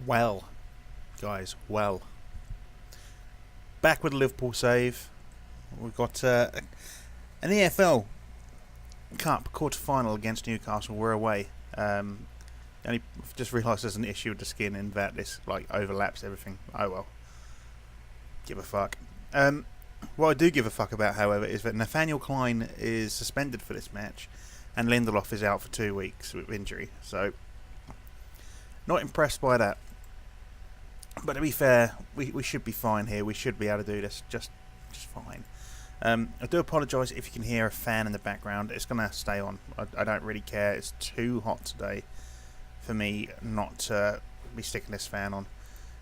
Well, guys, back with the Liverpool save. We've got an EFL Cup quarter-final against Newcastle. We're away. Only just realised there's an issue with the skin in that this overlaps everything. Oh well. Give a fuck. What I do give a fuck about, however, is that Nathaniel Klein is suspended for this match, and Lindelof is out for 2 weeks with injury. So, not impressed by that. But to be fair, we should be fine here. We should be able to do this just fine. I do apologise if you can hear a fan in the background. It's going to stay on. I don't really care. It's too hot today for me not to be sticking this fan on.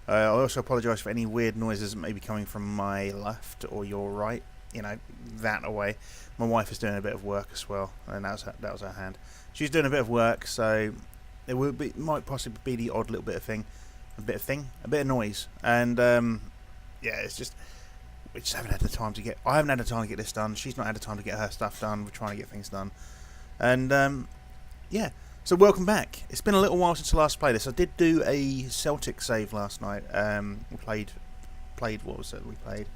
I also apologise for any weird noises that may be coming from my left or your right. You know, that away. My wife is doing a bit of work as well, and that was her hand. She's doing a bit of work, so there might possibly be the odd little bit of noise, and yeah, it's just we just haven't had the time to get. I haven't had the time to get this done. She's not had the time to get her stuff done. We're trying to get things done, and yeah. So welcome back. It's been a little while since I last played this. I did do a Celtic save last night. We played. What was it? We played.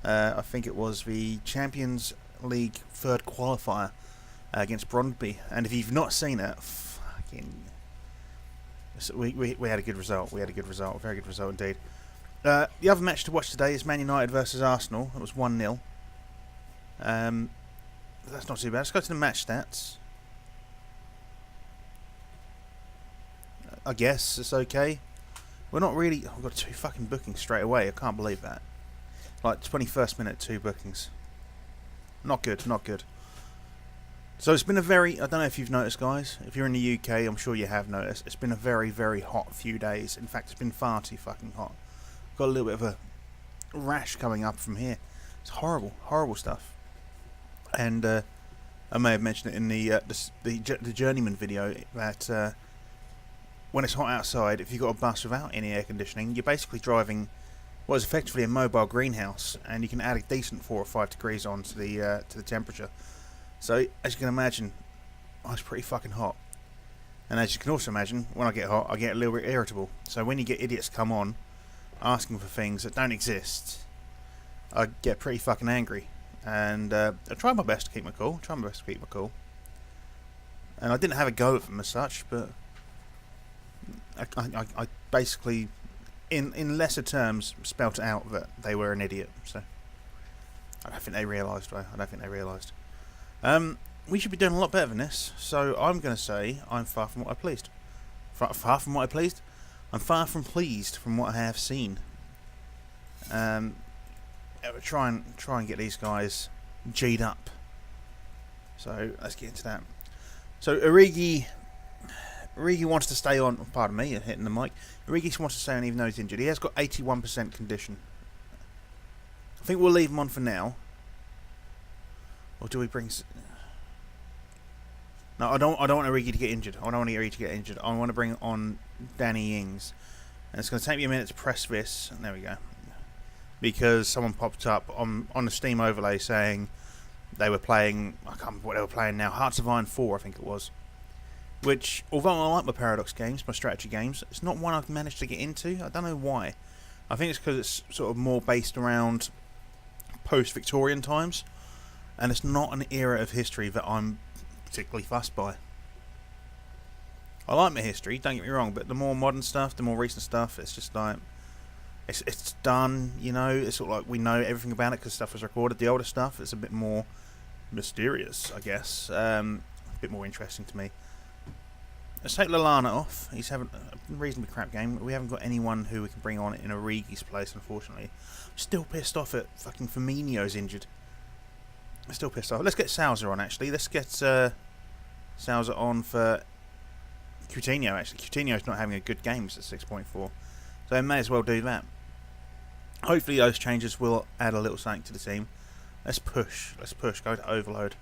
I think it was the Champions League third qualifier against Brondby. And if you've not seen it, we had a good result. We had a good result. A very good result indeed. The other match to watch today is Man United versus Arsenal. It was 1-0. That's not too bad. Let's go to the match stats. I guess it's okay. We're not really... I've got 2 fucking bookings straight away. I can't believe that. 21st minute, 2 bookings. Not good, not good. So it's been a very... I don't know if you've noticed, guys. If you're in the UK, I'm sure you have noticed. It's been a very, very hot few days. In fact, it's been far too fucking hot. Got a little bit of a rash coming up from here. It's horrible, horrible stuff. And I may have mentioned it in the Journeyman video that... when it's hot outside, if you've got a bus without any air conditioning, you're basically driving what is effectively a mobile greenhouse, and you can add a decent 4 or 5 degrees on to the temperature. So, as you can imagine, I was pretty fucking hot. And as you can also imagine, when I get hot, I get a little bit irritable. So when you get idiots come on, asking for things that don't exist, I get pretty fucking angry. And I try my best to keep my cool. And I didn't have a go at them as such, but... I basically, in lesser terms, spelt out that they were an idiot. So I don't think they realised. We should be doing a lot better than this. So I'm going to say I'm far from what I pleased. Far from what I pleased. I'm far from pleased from what I have seen. Try and get these guys G'd up. So let's get into that. So Origi wants to stay on. Pardon me, hitting the mic. Origi wants to stay on even though he's injured. He has got 81% condition. I think we'll leave him on for now. Or do we bring? No, I don't want Origi to get injured. I want to bring on Danny Ings, and it's going to take me a minute to press this. There we go. Because someone popped up on the Steam overlay saying they were playing. I can't remember what they were playing now. Hearts of Iron 4, I think it was. Which, although I like my Paradox games, my strategy games, it's not one I've managed to get into. I don't know why. I think it's because it's sort of more based around post-Victorian times, and it's not an era of history that I'm particularly fussed by. I like my history, don't get me wrong, but the more modern stuff, the more recent stuff, it's just like... It's done, you know, it's sort of like we know everything about it because stuff was recorded. The older stuff, it's a bit more mysterious, I guess. A bit more interesting to me. Let's take Lallana off. He's having a reasonably crap game. We haven't got anyone who we can bring on in Origi's place, unfortunately. I'm still pissed off at fucking Firmino's injured. I'm still pissed off. Let's get Sousa on, actually. Let's get Sousa on for Coutinho, actually. Coutinho's not having a good game. It's at 6.4. So I may as well do that. Hopefully those changes will add a little something to the team. Let's push. Go to overload.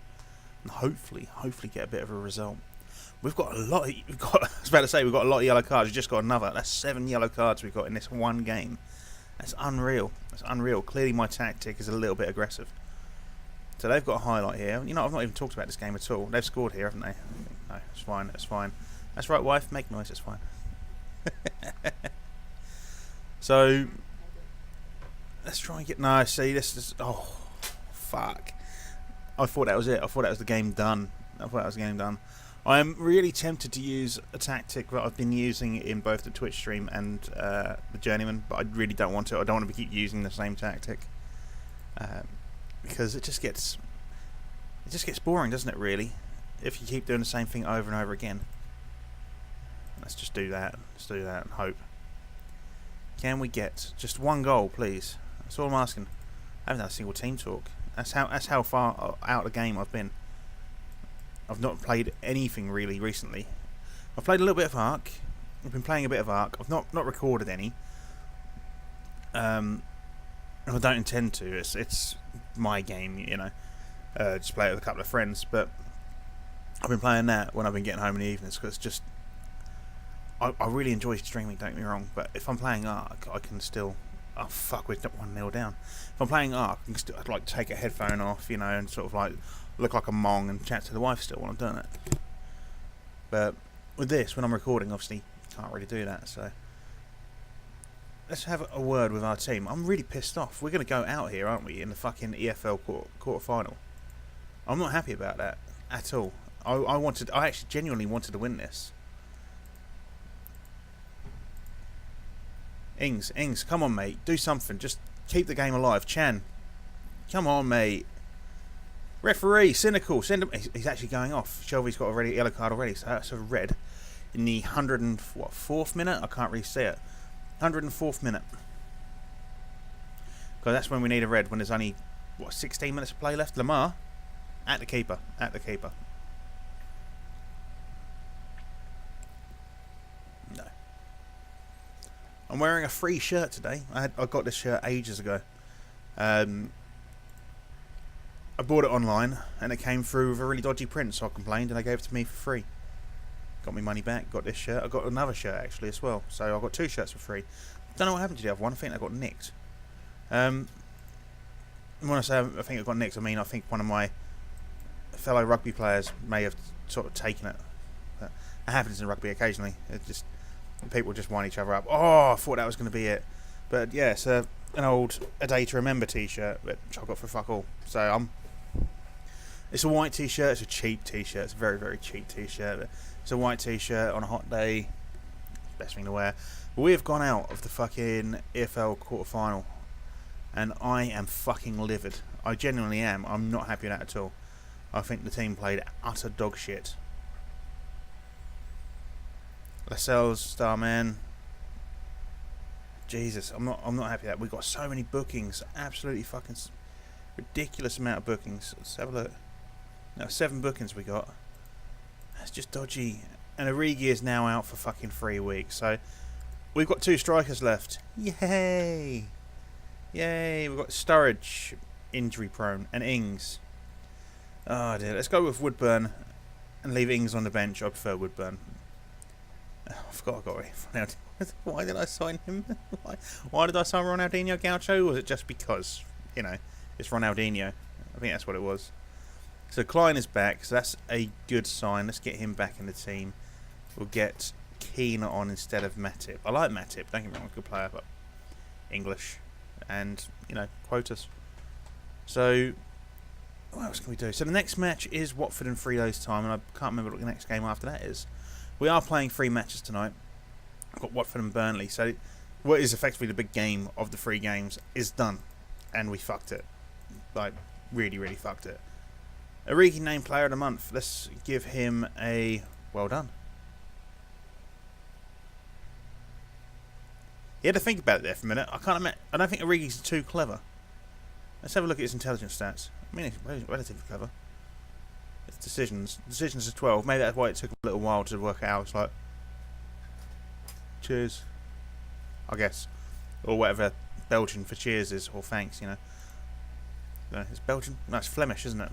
And hopefully get a bit of a result. We've got a lot. I was about to say we've got a lot of yellow cards. We've just got another. That's 7 yellow cards we've got in this one game. That's unreal. Clearly my tactic is a little bit aggressive. So they've got a highlight here. You know, I've not even talked about this game at all. They've scored here, haven't they? No, it's fine. That's right, wife. Make noise. It's fine. So let's try and get. No, see, this is. Oh, fuck. I thought that was it. I thought that was the game done. I am really tempted to use a tactic that I've been using in both the Twitch stream and the Journeyman, but I really don't want to. I don't want to keep using the same tactic because it just gets boring, doesn't it? Really, if you keep doing the same thing over and over again. Let's just do that. Let's do that and hope. Can we get just one goal, please? That's all I'm asking. I haven't done a single team talk. That's how far out of the game I've been. I've not played anything really recently. I've played a little bit of Ark. I've been playing a bit of Ark. I've not recorded any. I don't intend to. It's my game, you know. Just play it with a couple of friends. But I've been playing that when I've been getting home in the evenings because it's just. I really enjoy streaming, don't get me wrong, but if I'm playing Ark, I can still... Oh, fuck, we're 1-0 down. If I'm playing Ark, I'd like to take a headphone off, you know, and sort of like look like a mong and chat to the wife still while I'm doing it. But with this, when I'm recording, obviously, can't really do that, so... Let's have a word with our team. I'm really pissed off. We're going to go out here, aren't we, in the fucking EFL quarter-final. I'm not happy about that at all. I actually genuinely wanted to win this. Ings, come on, mate. Do something. Just keep the game alive. Chan, come on, mate. Referee, cynical. Send him. He's actually going off. Shelby's got a yellow card already, so that's a red. In the 104th minute? I can't really see it. 104th minute. Because that's when we need a red, when there's only, 16 minutes of play left? Lamar? At the keeper. No. I'm wearing a free shirt today. I got this shirt ages ago. I bought it online and it came through with a really dodgy print, so I complained and they gave it to me for free. Got me money back, got this shirt. I got another shirt actually as well, so I got 2 shirts for free. Don't know what happened to the other one. I think I got nicked. When I say I think I got nicked, I mean I think one of my fellow rugby players may have sort of taken it. It happens in rugby occasionally. It just people just wind each other up. Oh, I thought that was going to be it. But yeah, it's an old A Day to Remember t-shirt, which I got for fuck all. So it's a white t-shirt. It's a cheap t-shirt. It's a very, very cheap t-shirt. It's a white t-shirt on a hot day. Best thing to wear. But we have gone out of the fucking EFL quarter-final. And I am fucking livid. I genuinely am. I'm not happy with that at all. I think the team played utter dog shit. Lascelles, Starman. Jesus, I'm not happy with that. We've got so many bookings. Absolutely fucking ridiculous amount of bookings. Let's have a look. Now 7 bookings we got. That's just dodgy. And Origi is now out for fucking 3 weeks. So we've got 2 strikers left. Yay! Yay! We've got Sturridge, injury prone, and Ings. Oh dear. Let's go with Woodburn and leave Ings on the bench. I prefer Woodburn. I forgot I got Ronaldinho. Why did I sign him? Why did I sign Ronaldinho Gaucho? Or was it just because, you know, it's Ronaldinho? I think that's what it was. So Klein is back, so that's a good sign. Let's get him back in the team. We'll get Keane on instead of Matip. I like Matip, don't get me wrong, good player, but English and, you know, quotas. So what else can we do? So the next match is Watford in 3 days' time, and I can't remember what the next game after that is. We are playing 3 matches tonight. I've got Watford and Burnley. So what is effectively the big game of the 3 games is done. And we fucked it. Like, really, really fucked it. Origi named Player of the Month. Let's give him a well done. He had to think about it there for a minute. I don't think Origi's too clever. Let's have a look at his intelligence stats. I mean, he's relatively clever. It's decisions. Decisions is 12. Maybe that's why it took a little while to work it out. It's like, cheers, I guess, or whatever Belgian for cheers is, or thanks. You know, it's Belgian. No, it's Flemish, isn't it?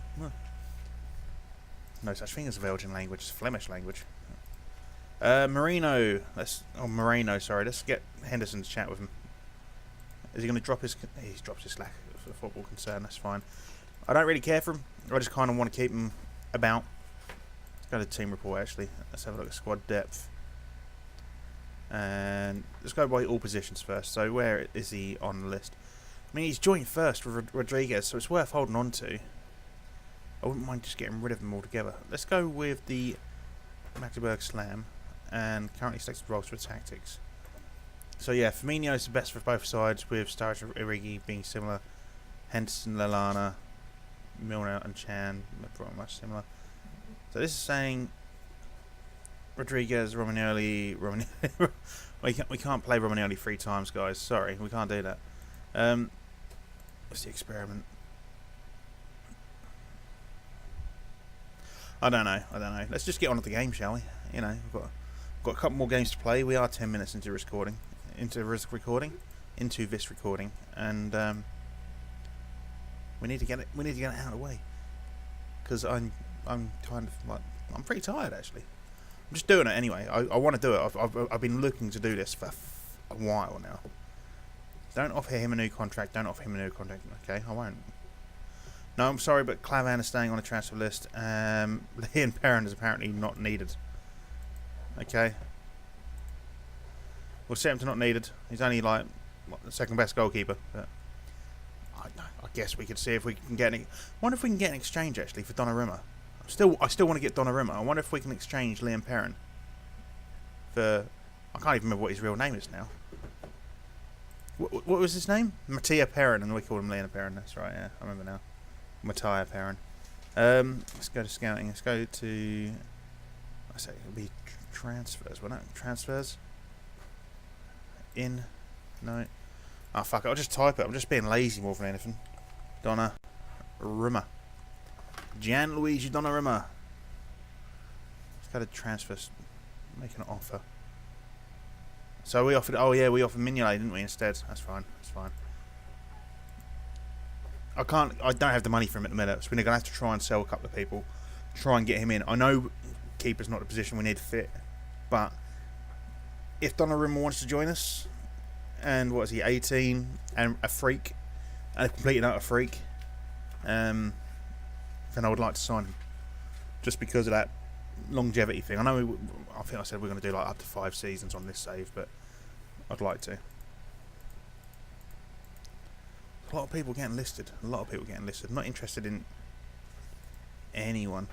No such thing as a Belgian language. It's Flemish language. Moreno. Sorry. Let's get Henderson to chat with him. Is he going to drop his? He's dropped his slack for football concern. That's fine. I don't really care for him. I just kind of want to keep him about. Let's go to the team report actually. Let's have a look at squad depth. And let's go by all positions first. So where is he on the list? I mean, he's joint first with Rodriguez, so it's worth holding on to. I wouldn't mind just getting rid of them altogether. Let's go with the Magdeburg Slam, and currently selected roles for tactics. So yeah, Firmino is the best for both sides, with Sturridge and Origi being similar. Henderson, Lallana, Milner and Chan are pretty much similar. So this is saying Rodriguez, Romagnoli. We can't play Romagnoli 3 times, guys. Sorry, we can't do that. What's the experiment? I don't know. Let's just get on with the game, shall we? You know, we've got a couple more games to play. We are 10 minutes into this recording, and we need to get it out of the way, because I'm kind of like, I'm pretty tired actually. I'm just doing it anyway. I want to do it. I've been looking to do this for a while now. Don't offer him a new contract. Okay, I won't. No, I'm sorry, but Clavan is staying on the transfer list. Leon Perrin is apparently not needed. Okay. We'll set him to not needed. He's only like the second best goalkeeper. But I guess we could see if we can get any. Wonder if we can get an exchange actually for Donnarumma. I still want to get Donnarumma. I wonder if we can exchange Leon Perrin for. I can't even remember what his real name is now. What was his name? Mattia Perrin, and we called him Leon Perrin. That's right. Yeah, I remember now. Mattia Perrin. Let's go to scouting. Let's go to. I say it'll be transfers. Won't it? Transfers. In. No. Oh fuck it. I'll just type it. I'm just being lazy more than anything. Donnarumma. Gianluigi Donnarumma. Let's go to transfers. Make an offer. So we offered. Oh yeah, we offered Mignolet, didn't we? Instead. That's fine. I don't have the money for him at the minute, so we're going to have to try and sell a couple of people, try and get him in. I know keeper's not the position we need to fit, but if Donnarumma wants to join us, and what is he, 18, and a freak, and a complete and utter freak, then I would like to sign him, just because of that longevity thing. I know I think I said we're going to do like up to 5 seasons on this save, but I'd like to. A lot of people getting listed. Not interested in anyone.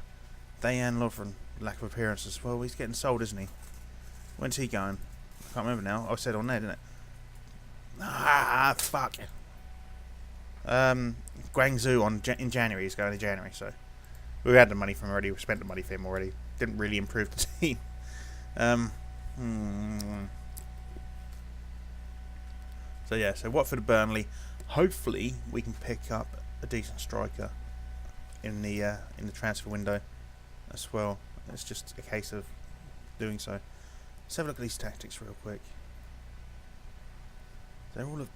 Dejan Lovren, lack of appearances. Well, he's getting sold, isn't he? When's he going? I can't remember now. I said on there, didn't it? Ah, fuck. Guangzhou in January. He's going in January, so we had the money from him already. We spent the money for him already. Didn't really improve the team. So yeah, so Watford, Burnley. Hopefully we can pick up a decent striker in the transfer window as well. It's just a case of doing so. Let's have a look at these tactics real quick. They're all a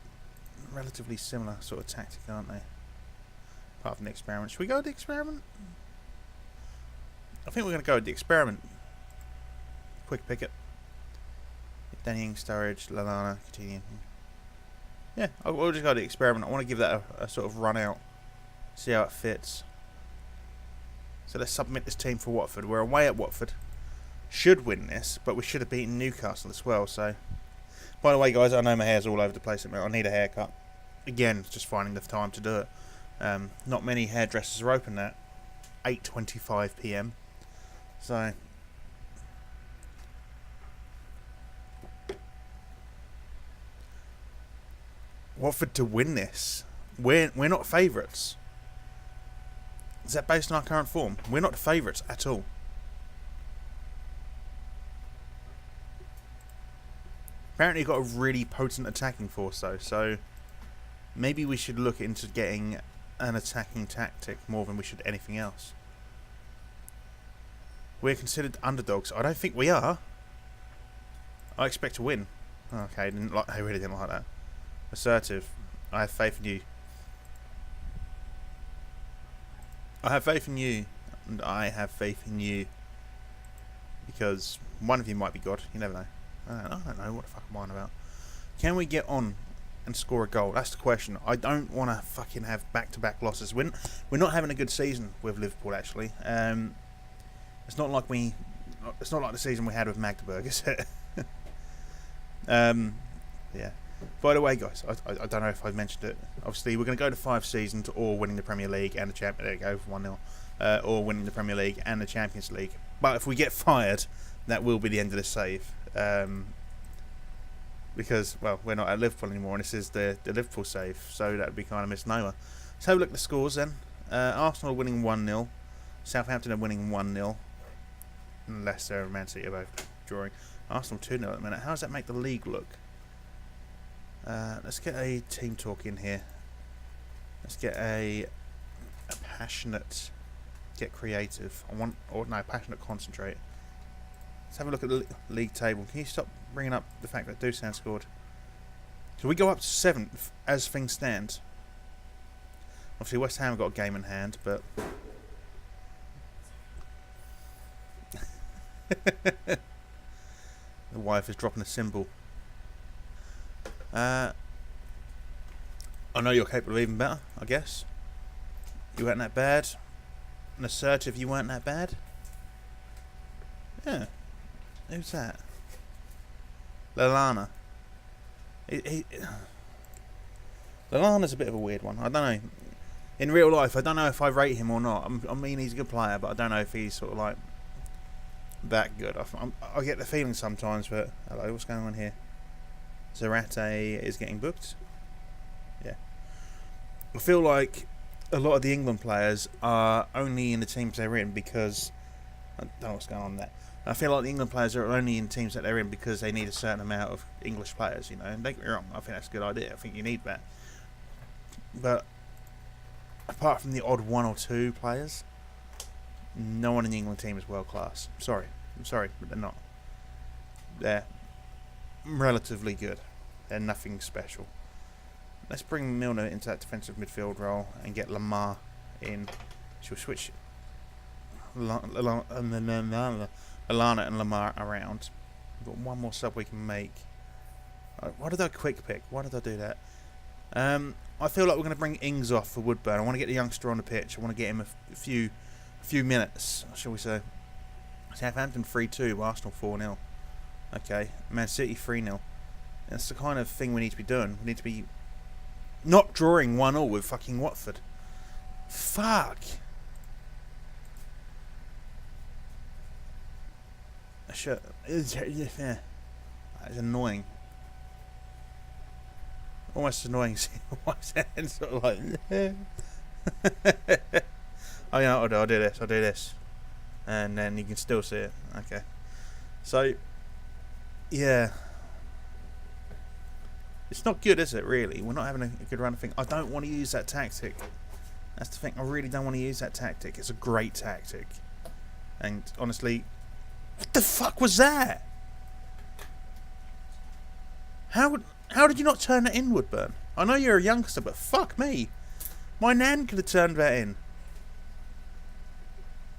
relatively similar sort of tactic, aren't they? Apart from the experiment. Should we go with the experiment? I think we're going to go with the experiment. Quick pick it. Danny Ings, Sturridge, Lallana, Coutinho. Yeah, we'll just go to the experiment. I want to give that a sort of run out. See how it fits. So let's submit this team for Watford. We're away at Watford. Should win this, but we should have beaten Newcastle as well. So, by the way, guys, I know my hair's all over the place at the moment. I need a haircut. Again, it's just finding the time to do it. Not many hairdressers are open at 8:25 PM. So, Watford to win this. We're not favourites. Is that based on our current form? We're not the favourites at all. Apparently you've got a really potent attacking force though, so maybe we should look into getting an attacking tactic more than we should anything else. We're considered underdogs. I don't think we are. I expect to win. Okay, I really didn't like that. Assertive. I have faith in you. I have faith in you, and I have faith in you, because one of you might be God. You never know. I don't know. What the fuck am I on about? Can we get on and score a goal? That's the question. I don't want to fucking have back-to-back losses. We're not having a good season with Liverpool, actually. It's not like the season we had with Magdeburg, is it? Yeah. By the way, guys, I don't know if I mentioned it. Obviously, we're going to go to 5 seasons, or winning the Premier League and the Champions. There you go, 1-0. Or winning the Premier League and the Champions League. But if we get fired, that will be the end of the save. Because, well, we're not at Liverpool anymore, and this is the Liverpool save, so that would be kind of a misnomer. Let's have a look at the scores then. Arsenal are winning 1-0. Southampton are winning 1-0. And Leicester and Man City are both drawing. Arsenal 2-0 at the minute. How does that make the league look? Let's get a team talk in here. Let's get a passionate, get creative. Passionate concentrate. Let's have a look at the league table. Can you stop bringing up the fact that Dusan scored? So we go up to 7th as things stand. Obviously West Ham have got a game in hand, but the wife is dropping a symbol. I know you're capable of even better, I guess. You weren't that bad. And assertive, you weren't that bad. Yeah. Who's that? Lallana. Lallana's a bit of a weird one. I don't know. In real life, I don't know if I rate him or not. I mean, he's a good player, but I don't know if he's sort of like that good. I get the feeling sometimes, but hello, what's going on here? Zarate is getting booked. Yeah. I feel like a lot of the England players are only in the teams they're in because I don't know what's going on there. I feel like the England players are only in teams that they're in because they need a certain amount of English players, you know. And don't get me wrong, I think that's a good idea. I think you need that. But apart from the odd 1 or 2 players, no one in the England team is world class. I'm sorry, but they're not. They're relatively good. They're nothing special. Let's bring Milner into that defensive midfield role and get Lamar in. She'll switch Alana and Lamar around. We've got one more sub we can make. Why did I quick pick? Why did I do that? I feel like we're going to bring Ings off for Woodburn. I want to get the youngster on the pitch. I want to get him a few minutes, shall we say. Southampton 3-2, Arsenal 4-0. Okay, Man City 3-0. That's the kind of thing we need to be doing. We need to be not drawing 1-1 with fucking Watford. Fuck. Sure. Yeah. It's annoying. Almost annoying seeing my hand sort of like oh yeah, I'll do this. And then you can still see it. Okay. So yeah. It's not good, is it, really? We're not having a good run of things. I don't want to use that tactic. That's the thing. I really don't want to use that tactic. It's a great tactic. And honestly, what the fuck was that? How did you not turn that in, Woodburn? I know you're a youngster, but fuck me. My nan could have turned that in.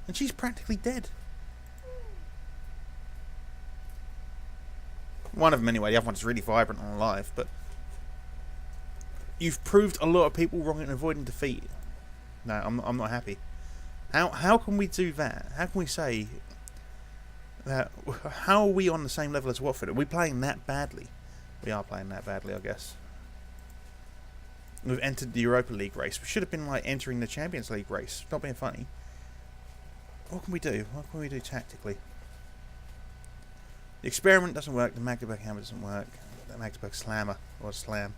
And she's practically dead. One of them anyway. The other one's really vibrant and alive, but you've proved a lot of people wrong in avoiding defeat. No, I'm not happy. How can we do that? How can we say that? How are we on the same level as Watford? Are we playing that badly? We are playing that badly, I guess. We've entered the Europa League race. We should have been like entering the Champions League race. Not being funny. What can we do? What can we do tactically? The experiment doesn't work. The Magdeburg hammer doesn't work. The Magdeburg slammer or slam.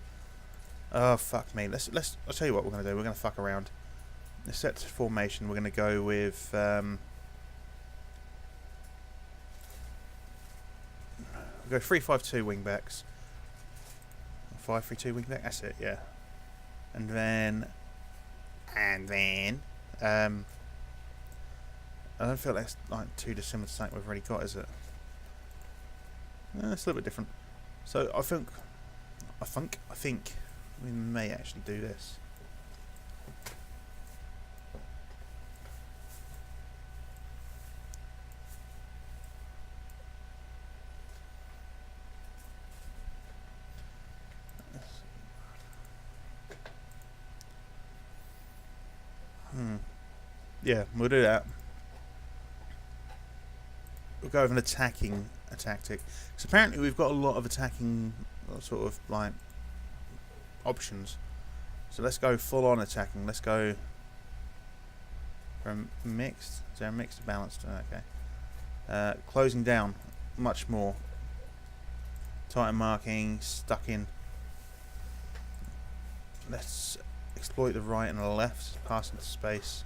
Oh fuck me. Let's. I'll tell you what we're gonna do. We're gonna fuck around. Let's set formation. We're gonna go with. We'll go 3-5-2 wing backs. 5-3-2 wing back. That's it. Yeah. And then. I don't feel that's like too dissimilar to something we've already got, is it? It's a little bit different. So I think we may actually do this. Yeah, we'll do that. We'll go with an attacking a tactic. Because apparently we've got a lot of attacking sort of like options. So let's go full on attacking. Let's go from mixed. Is there a mixed to balanced? Okay. Closing down much more. Tighten marking, stuck in. Let's exploit the right and the left. Pass into space.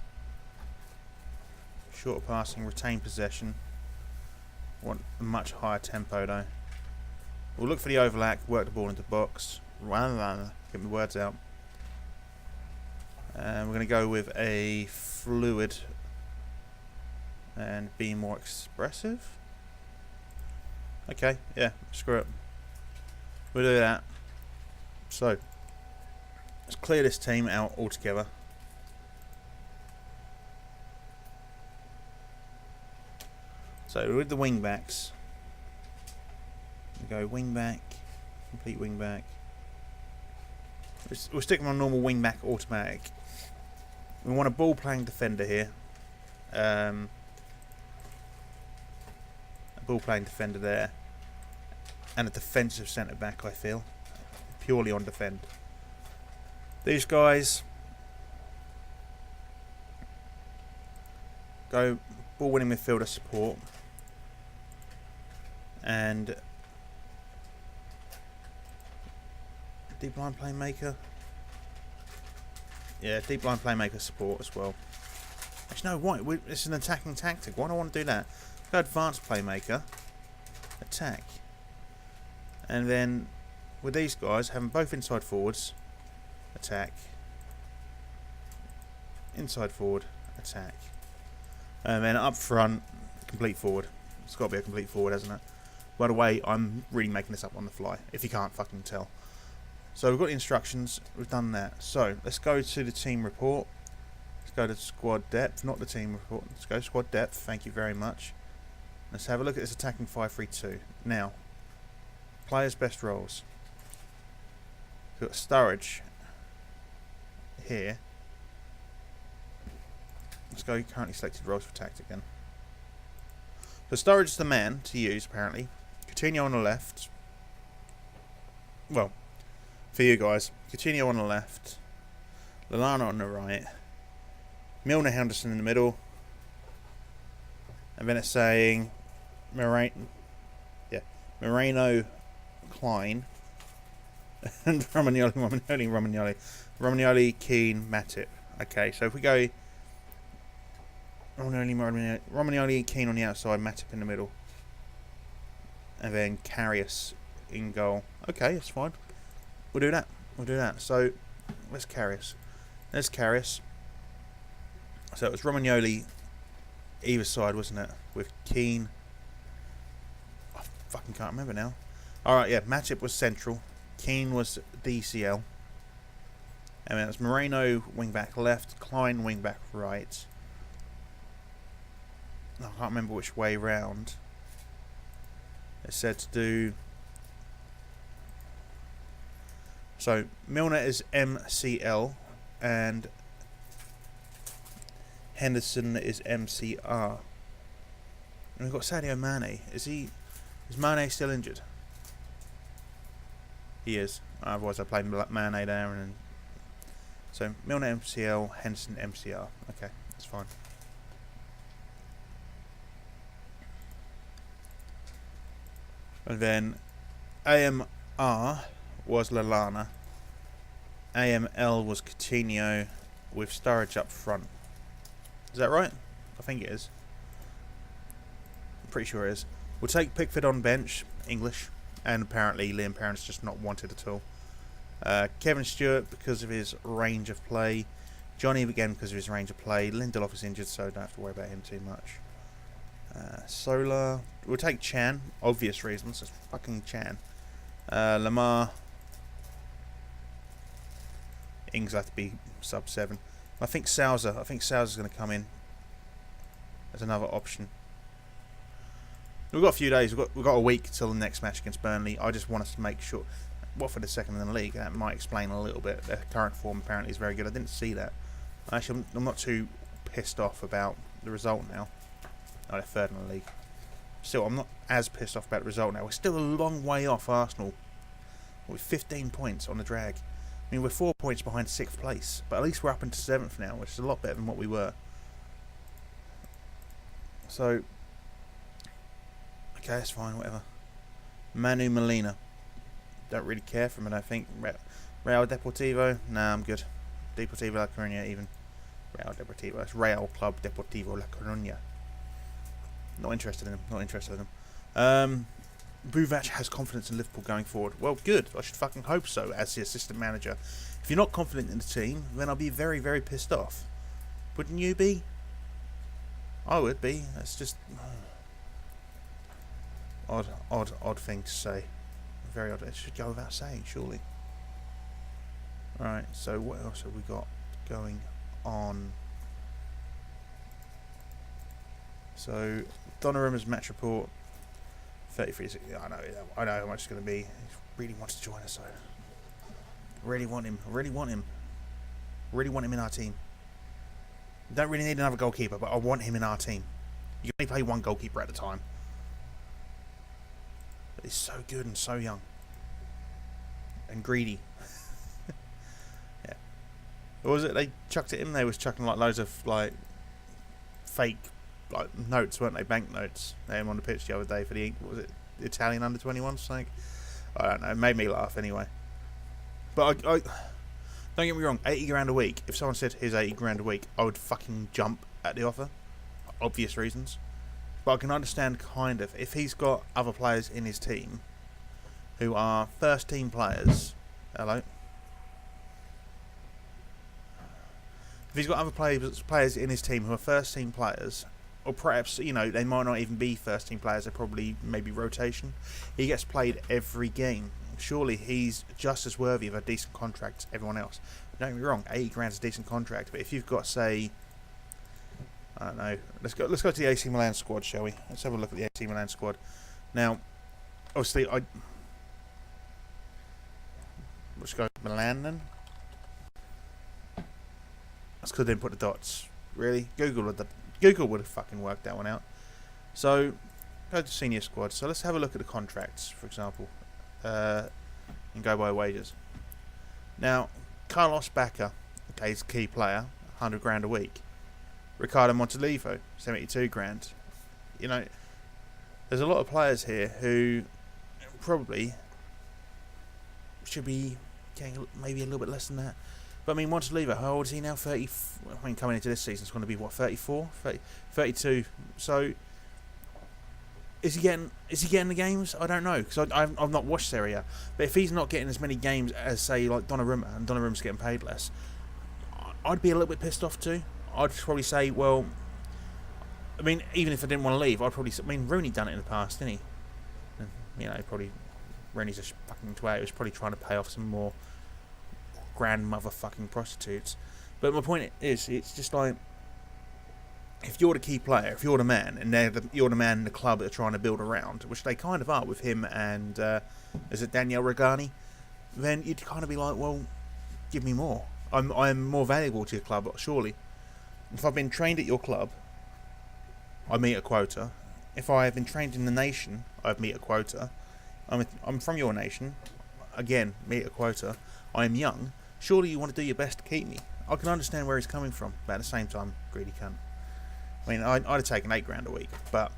Shorter passing, retain possession. Want a much higher tempo though. We'll look for the overlap, work the ball into box. Get my words out. And we're going to go with a fluid and be more expressive. Okay, yeah, screw it. We'll do that. So, let's clear this team out altogether. So with the wing backs, we go wing back, complete wing back. We'll stick them on normal wing back automatic. We want a ball playing defender here. A ball playing defender there, and a defensive centre back. I feel purely on defend. These guys go ball winning midfielder support. And deep line playmaker. Yeah, deep line playmaker support as well. Actually, no, why? It's an attacking tactic. Why do I want to do that? Go advanced playmaker. Attack. And then with these guys, having both inside forwards. Attack. Inside forward. Attack. And then up front, complete forward. It's got to be a complete forward, hasn't it? By the way, I'm really making this up on the fly, if you can't fucking tell. So we've got the instructions, we've done that. So let's go to the team report. Let's go to squad depth, not the team report. Let's go squad depth, thank you very much. Let's have a look at this attacking 5-3-2. Now, players' best roles. We've got Sturridge here. Let's go currently selected roles for tactic again. So Sturridge is the man to use, apparently. Coutinho on the left. Well, for you guys, Coutinho on the left. Lallana on the right. Milner Henderson in the middle. And then it's saying Moreno, Klein. And Romagnoli, Keane, Matip. Okay, so if we go Romagnoli, Keane on the outside, Matip in the middle. And then Karius in goal. Okay, that's fine. We'll do that. We'll do that. So, where's Karius? There's Karius. So it was Romagnoli either side, wasn't it? With Keane. I fucking can't remember now. Alright, yeah, Matip was central. Keane was DCL. And then it's Moreno wing back left, Klein wing back right. I can't remember which way round. It said to do. So Milner is MCL and Henderson is MCR. And we've got Sadio Mane. Is Mane still injured? He is. Otherwise I played Mane there and so Milner MCL, Henderson MCR. Okay, that's fine. And then AMR was Lallana. AML was Coutinho with Sturridge up front. Is that right? I think it is. I'm pretty sure it is. We'll take Pickford on bench, English. And apparently Liam Perrin's just not wanted at all. Kevin Stewart because of his range of play. Johnny again because of his range of play. Lindelof is injured, so don't have to worry about him too much. Solar. We'll take Chan. Obvious reasons. It's fucking Chan. Lamar. Ings have to be sub 7. I think Sousa. Sousa's going to come in as another option. We've got a few days. We've got a week till the next match against Burnley. I just want us to make sure. Watford is second in the league. That might explain a little bit. Their current form apparently is very good. I didn't see that. Actually, I'm not too pissed off about the result now. Oh, they're third in the league. Still, I'm not as pissed off about the result now. We're still a long way off Arsenal with 15 points on the drag. I mean, we're 4 points behind 6th place, but at least we're up into 7th now, which is a lot better than what we were. So, okay, that's fine, whatever. Manu Molina. Don't really care for him, I don't think. Real Deportivo? Nah, I'm good. Deportivo La Coruña, even. Real Deportivo. It's Real Club Deportivo La Coruña. Not interested in him. Not interested in him. Buvac has confidence in Liverpool going forward. Well, good. I should fucking hope so as the assistant manager. If you're not confident in the team, then I'll be very, very pissed off. Wouldn't you be? I would be. That's just odd thing to say. Very odd. It should go without saying, surely. Alright, so what else have we got going on? So, Donnarumma's match report. 33. I know how much it's going to be. He really wants to join us, so. Really want him. Really want him. Really want him in our team. Don't really need another goalkeeper, but I want him in our team. You can only play one goalkeeper at a time. But he's so good and so young. And greedy. Yeah. What was it they chucked at him? They was chucking like loads of like fake like notes, weren't they? Bank notes. They had him on the pitch the other day for the, what was it, Italian under-21 something? I don't know. It made me laugh anyway. But I don't get me wrong, 80 grand a week. If someone said, here's 80 grand a week, I would fucking jump at the offer. Obvious reasons. But I can understand kind of, if he's got other players in his team who are first team players. Hello? If he's got other players in his team who are first team players, or perhaps, you know, they might not even be first team players, they're probably maybe rotation. He gets played every game. Surely he's just as worthy of a decent contract as everyone else. Don't get me wrong, 80 grand is a decent contract, but if you've got, say, I don't know, let's go to the AC Milan squad, shall we? Let's have a look at the AC Milan squad. Now, obviously, let's go Milan then. That's because I didn't put the dots. Really? Google would have fucking worked that one out. So, go to senior squad. So let's have a look at the contracts, for example. And go by wages. Now, Carlos Bacca, okay, he's a key player, 100 grand a week. Ricardo Montolivo, 72 grand. You know, there's a lot of players here who probably should be getting maybe a little bit less than that. But I mean, Montolivo, how old is he now? 30. I mean, coming into this season, it's going to be what, 34, 32. So, is he getting the games? I don't know, because I've not watched Serie A. But if he's not getting as many games as, say, like Donnarumma, and Donnarumma's getting paid less, I'd be a little bit pissed off too. I'd probably say, well, I mean, even if I didn't want to leave, I'd probably. I mean, Rooney done it in the past, didn't he? And, you know, probably Rooney's a fucking twat. He was probably trying to pay off some more grandmother fucking prostitutes. But my point is, it's just like, if you're the key player, if you're the man, and you're the man in the club that are trying to build around, which they kind of are with him and is it Daniel Regani, then you'd kind of be like, well, give me more. I'm more valuable to your club, surely. If I've been trained at your club, I meet a quota. If I have been trained in the nation, I meet a quota. I'm from your nation, again, meet a quota. I am young. Surely you want to do your best to keep me. I can understand where he's coming from, but at the same time, greedy cunt. I mean, I'd have taken 8 grand a week, but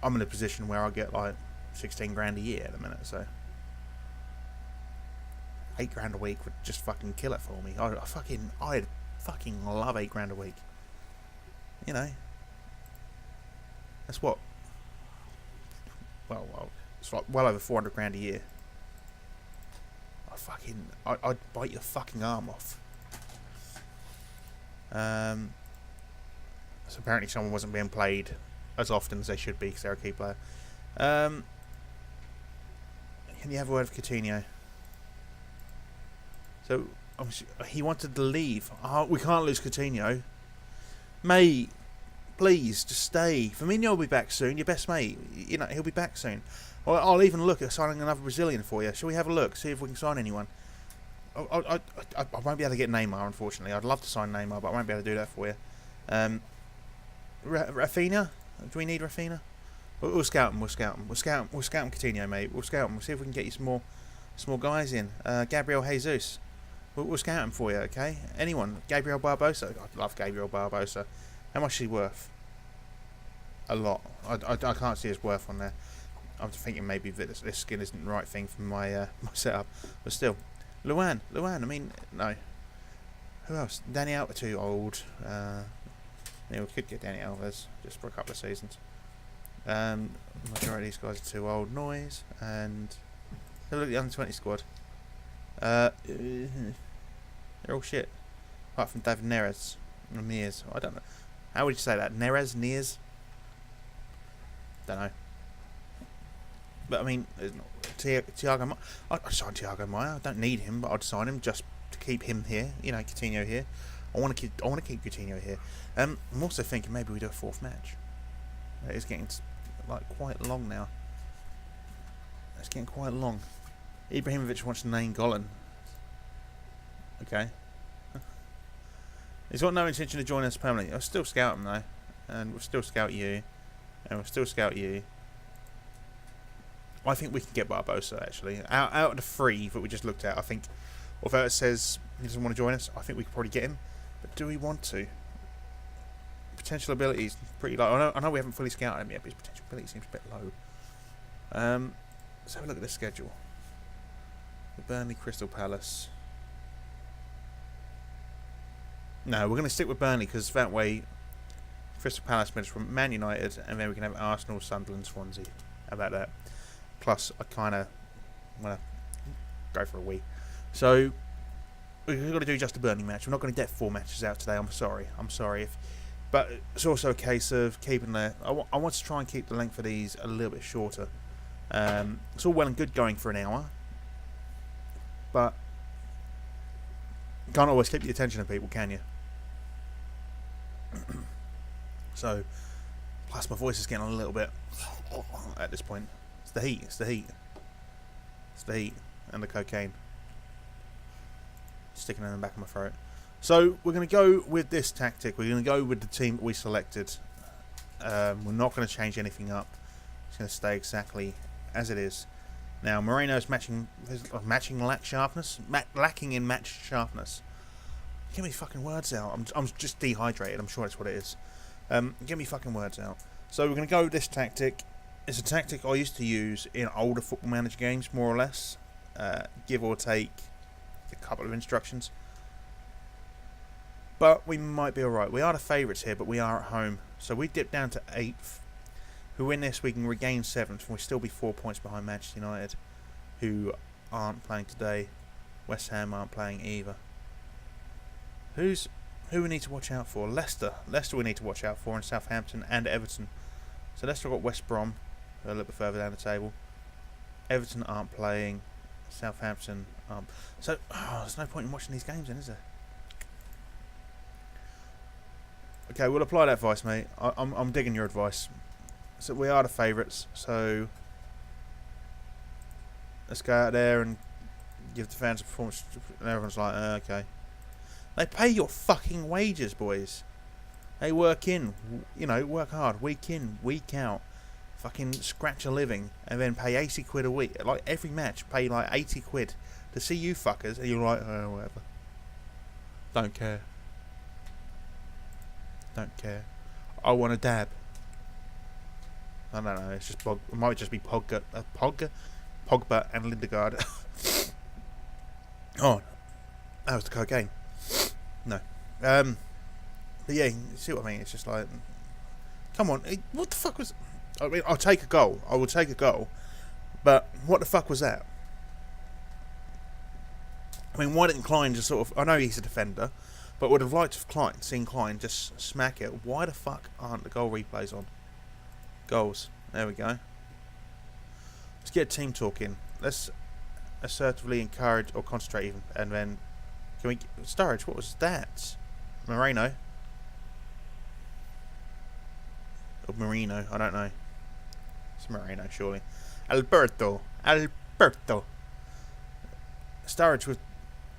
I'm in a position where I get like 16 grand a year at the minute, so 8 grand a week would just fucking kill it for me. I'd fucking love 8 grand a week. You know, that's what. Well, it's like well over 400 grand a year. I'd bite your fucking arm off. So apparently someone wasn't being played as often as they should be because they're a key player. Can you have a word with Coutinho? So he wanted to leave. Oh, we can't lose Coutinho. Mate, please, just stay. Firmino will be back soon. Your best mate. You know, he'll be back soon. I'll even look at signing another Brazilian for you. Shall we have a look? See if we can sign anyone. I won't be able to get Neymar, unfortunately. I'd love to sign Neymar, but I won't be able to do that for you. Rafinha? Do we need Rafinha? We'll scout him. We'll scout him. We'll scout him, Coutinho, mate. We'll scout him. We'll see if we can get you some more guys in. Gabriel Jesus. We'll scout him for you, okay? Anyone? Gabriel Barbosa. I love Gabriel Barbosa. How much is he worth? A lot. I can't see his worth on there. I'm thinking maybe that this skin isn't the right thing for my my setup. But still. Luan. I mean, no. Who else? Danny Alves, too old. Yeah, we could get Danny Alves just for a couple of seasons. Majority of these guys are too old. Noise and look at the under 20 squad. They're all shit. Apart from David Neres. I don't know. How would you say that? Neres? Don't know. But I mean, Thiago Maia. I'd sign Thiago Maia. I don't need him, but I'd sign him just to keep him here. You know, Coutinho here. I want to keep Coutinho here. I'm also thinking maybe we do a fourth match. It's getting like quite long now. It's getting quite long. Ibrahimovic wants to name Golan. Okay. He's got no intention of joining us permanently. I'll still scout him though, and we'll still scout you, and we'll still scout you. I think we can get Barbosa actually. Out of the three that we just looked at, I think, although it says he doesn't want to join us, I think we could probably get him. But do we want to? Potential ability is pretty low. I know we haven't fully scouted him yet, but his potential ability seems a bit low. Let's have a look at the schedule. The Burnley, Crystal Palace. No, we're going to stick with Burnley because that way Crystal Palace finished from Man United, and then we can have Arsenal, Sunderland, Swansea. How about that? Plus, I kind of want to go for a wee. So, we've got to do just a Burnley match. We're not going to get 4 matches out today. I'm sorry. But it's also a case of keeping the... I want to try and keep the length of these a little bit shorter. It's all well and good going for an hour. But you can't always keep the attention of people, can you? So, plus my voice is getting a little bit at this point. It's the heat. And the cocaine sticking in the back of my throat. So we're going to go with this tactic. We're going to go with the team that we selected. We're not going to change anything up. It's going to stay exactly as it is. Now Moreno's lacking in match sharpness. Get me fucking words out. I'm just dehydrated. I'm sure that's what it is. Get me fucking words out. So we're going to go with this tactic. It's a tactic I used to use in older Football Manager games, more or less. Give or take a couple of instructions. But we might be alright. We are the favourites here, but we are at home. So we dip down to 8th. If we win this, we can regain 7th, and we'll still be 4 points behind Manchester United, who aren't playing today. West Ham aren't playing either. Who we need to watch out for? Leicester we need to watch out for, and Southampton and Everton. So Leicester got West Brom, a little bit further down the table. Everton aren't playing. Southampton aren't. So there's no point in watching these games then, is there? Okay, we'll apply that advice, mate. I'm digging your advice. So we are the favourites, so let's go out there and give the fans a performance. And everyone's like, okay. They pay your fucking wages, boys. They work hard, week in, week out. Fucking scratch a living and then pay 80 quid a week. Like every match, pay like 80 quid to see you fuckers, and you're like, oh, whatever. Don't care. I want a dab. I don't know. It's just it might just be Pogba and Lindegaard. Oh, that was the cocaine. No. But yeah, you see what I mean? It's just like, come on, what the fuck was? I mean, I'll take a goal. I will take a goal. But what the fuck was that? I mean, why didn't Klein just sort of... I know he's a defender, but would have liked to have seen Klein just smack it. Why the fuck aren't the goal replays on? Goals. There we go. Let's get a team talk in. Let's assertively encourage or concentrate even. And then... Can we... Sturridge, what was that? Moreno. Or Marino, I don't know. It's Moreno, surely. Alberto. Sturridge was...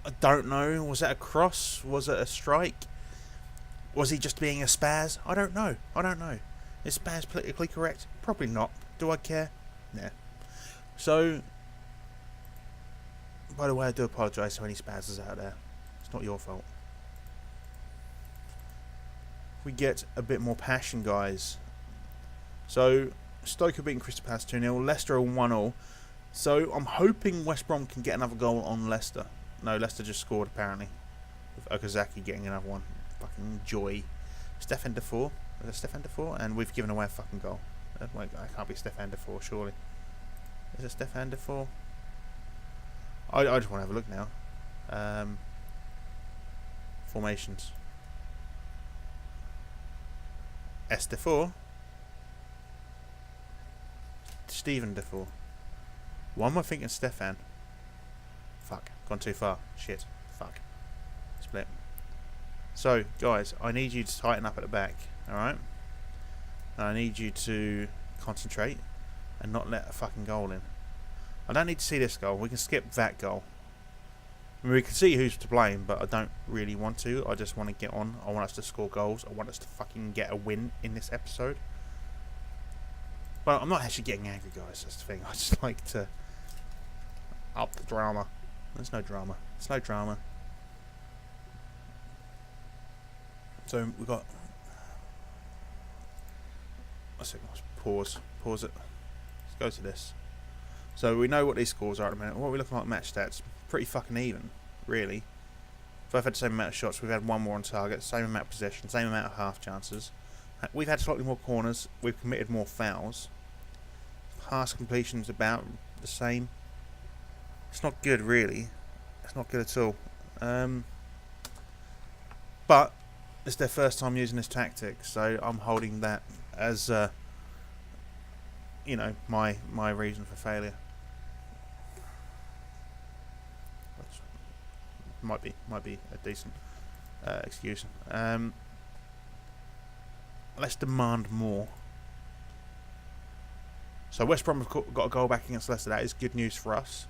I don't know. Was that a cross? Was it a strike? Was he just being a spaz? I don't know. Is spaz politically correct? Probably not. Do I care? Nah. So, by the way, I do apologise to any spazzers out there. It's not your fault. We get a bit more passion, guys. So, Stoke are beating Crystal Palace 2-0. Leicester are 1-0. So, I'm hoping West Brom can get another goal on Leicester. No, Leicester just scored, apparently. With Okazaki getting another one. Fucking joy. Stefan Defour. Is it Stefan Defour? And we've given away a fucking goal. I can't be Stefan Defour, surely. Is it Stefan Defour? I just want to have a look now. Formations. S. Defour. Stephen Defour. Why am I thinking Stefan? Fuck. Gone too far. Shit. Fuck. Split. So, guys, I need you to tighten up at the back. Alright? And I need you to concentrate and not let a fucking goal in. I don't need to see this goal. We can skip that goal. I mean, we can see who's to blame, but I don't really want to. I just want to get on. I want us to score goals. I want us to fucking get a win in this episode. But I'm not actually getting angry, guys. That's the thing. I just like to up the drama. There's no drama. There's no drama. So we've got... Let's pause it. Let's go to this. So we know what these scores are at the minute. What are we looking like match stats? Pretty fucking even, really. Both had the same amount of shots. We've had one more on target, same amount of possession, same amount of half chances. We've had slightly more corners. We've committed more fouls. Pass completion's about the same. It's not good, really. It's not good at all. But it's their first time using this tactic, so I'm holding that as, you know, my reason for failure. Which might be a decent excuse. Let's demand more. So West Brom have got a goal back against Leicester. That is good news for us.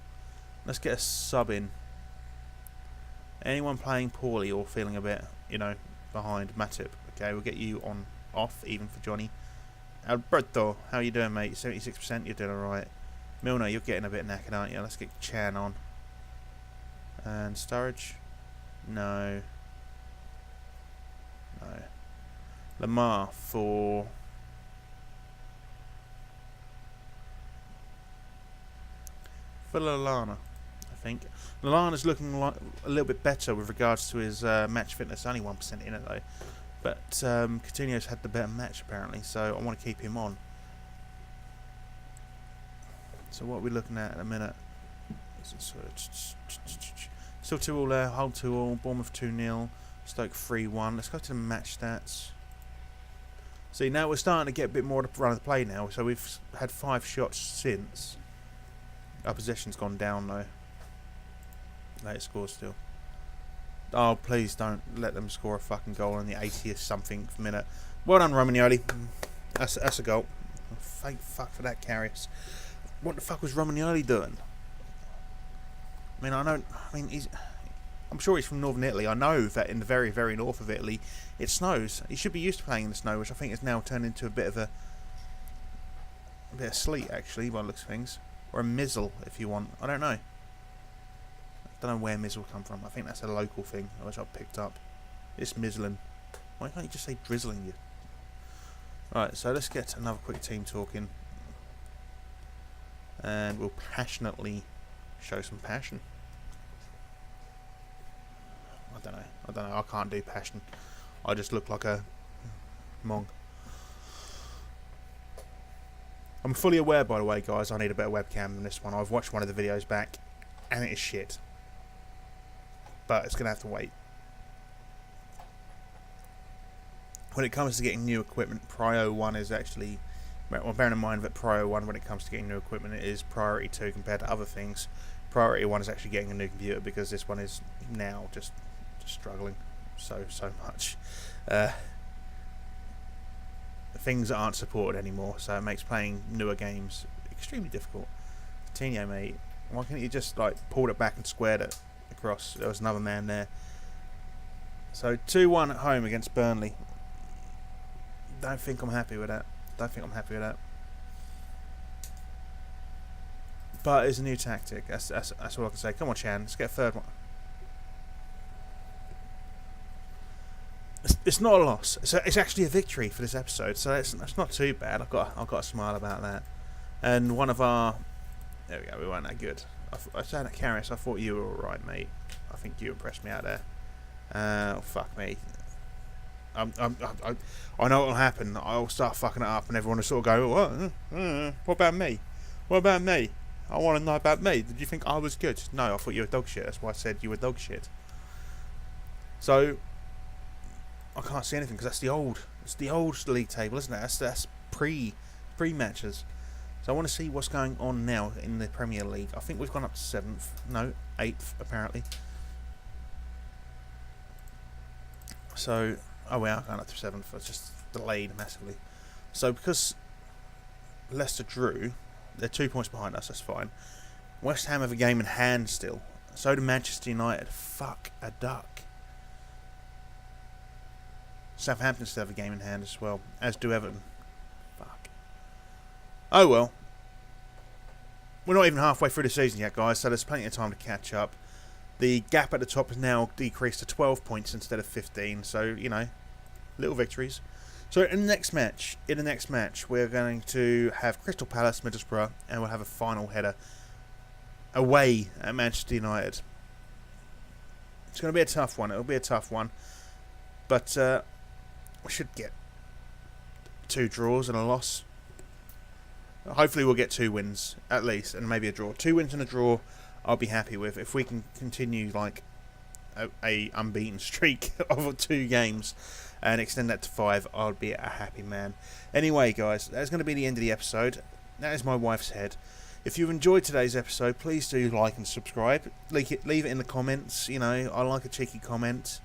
Let's get a sub in. Anyone playing poorly or feeling a bit, you know, behind? Matip. Okay, we'll get you on off, even for Johnny. Alberto, how you doing, mate? 76%, you're doing alright. Milner, you're getting a bit knackered, aren't you? Let's get Chan on. And Sturridge? No. No. Lamar for... Lallana, I think. Lallana's looking like a little bit better with regards to his match fitness. Only 1% in it, though. But Coutinho's had the better match, apparently, so I want to keep him on. So what are we looking at in a minute? Still 2-all there, Hull 2-all, Bournemouth 2-0, Stoke 3-1. Let's go to the match stats. See, now we're starting to get a bit more of the run of the play now. So we've had 5 shots since. Our possession's gone down, though. Late score still. Oh, please don't let them score a fucking goal in the 80th something minute. Well done, Romagnoli. That's a goal. Thank fuck for that, Karius. What the fuck was Romagnoli doing? I mean, I'm sure he's from northern Italy. I know that in the very, very north of Italy, it snows. He should be used to playing in the snow, which I think has now turned into a bit of sleet, actually, by the looks of things. Or a mizzle, if you want. I don't know. I don't know where mizzle come from. I think that's a local thing, which I picked up. It's mizzling. Why can't you just say drizzling you? Right, so let's get another quick team talking. And we'll passionately show some passion. I don't know. I can't do passion. I just look like a mong. I'm fully aware, by the way, guys, I need a better webcam than this one. I've watched one of the videos back, and it is shit. But it's going to have to wait. When it comes to getting new equipment, Prio 1 is actually... Well, bearing in mind that Prio 1, when it comes to getting new equipment, it is Priority 2 compared to other things. Priority 1 is actually getting a new computer, because this one is now just struggling so much. Things aren't supported anymore, so it makes playing newer games extremely difficult. Coutinho, mate, why can't you just pulled it back and squared it across? There was another man there. So 2-1 at home against Burnley. Don't think I'm happy with that. don't think I'm happy with that. But it's a new tactic. That's all I can say. Come on, Chan. Let's get a third one. It's not a loss. It's actually a victory for this episode. So that's not too bad. I've got a smile about that. And one of our... There we go. We weren't that good. I said at Karras, I thought you were alright, mate. I think you impressed me out there. Oh, fuck me. I know what'll happen. I'll start fucking it up and everyone will sort of go, what about me? What about me? I want to know about me. Did you think I was good? No, I thought you were dog shit. That's why I said you were dog shit. So, I can't see anything because that's the old league table, isn't it? That's pre-matches. So I want to see what's going on now in the Premier League. I think we've gone up to 7th. No, 8th, apparently. So, oh, we are going up to 7th. It's just delayed massively. So, because Leicester drew, they're 2 points behind us, that's fine. West Ham have a game in hand still. So do Manchester United. Fuck a duck. Southampton still have a game in hand as well, as do Everton. Fuck. Oh well. We're not even halfway through the season yet, guys, so there's plenty of time to catch up. The gap at the top has now decreased to 12 points instead of 15, so, you know, little victories. So in the next match, we're going to have Crystal Palace, Middlesbrough, and we'll have a final header away at Manchester United. It's going to be a tough one. It'll be a tough one. But we should get 2 draws and a loss. Hopefully we'll get 2 wins, at least, and maybe a draw. 2 wins and a draw, I'll be happy with. If we can continue like a unbeaten streak of 2 games and extend that to 5, I'll be a happy man. Anyway, guys, that's going to be the end of the episode. That is my wife's head. If you've enjoyed today's episode, please do like and subscribe. Leave it in the comments. You know, I like a cheeky comment.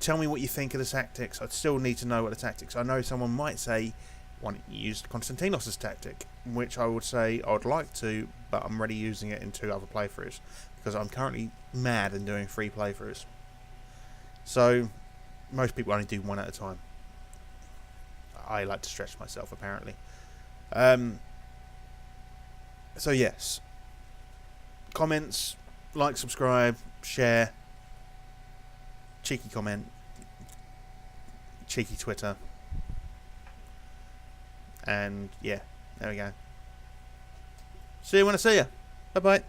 Tell me what you think of the tactics. I'd still need to know what the tactics. I know someone might say, why don't you use Konstantinos' tactic? Which I would say I would like to, but I'm already using it in 2 other playthroughs because I'm currently mad and doing 3 playthroughs. So most people only do 1 at a time. I like to stretch myself, apparently. So yes, comments, like, subscribe, share, cheeky comment, cheeky Twitter, and yeah, there we go. See you when I see you. Bye bye.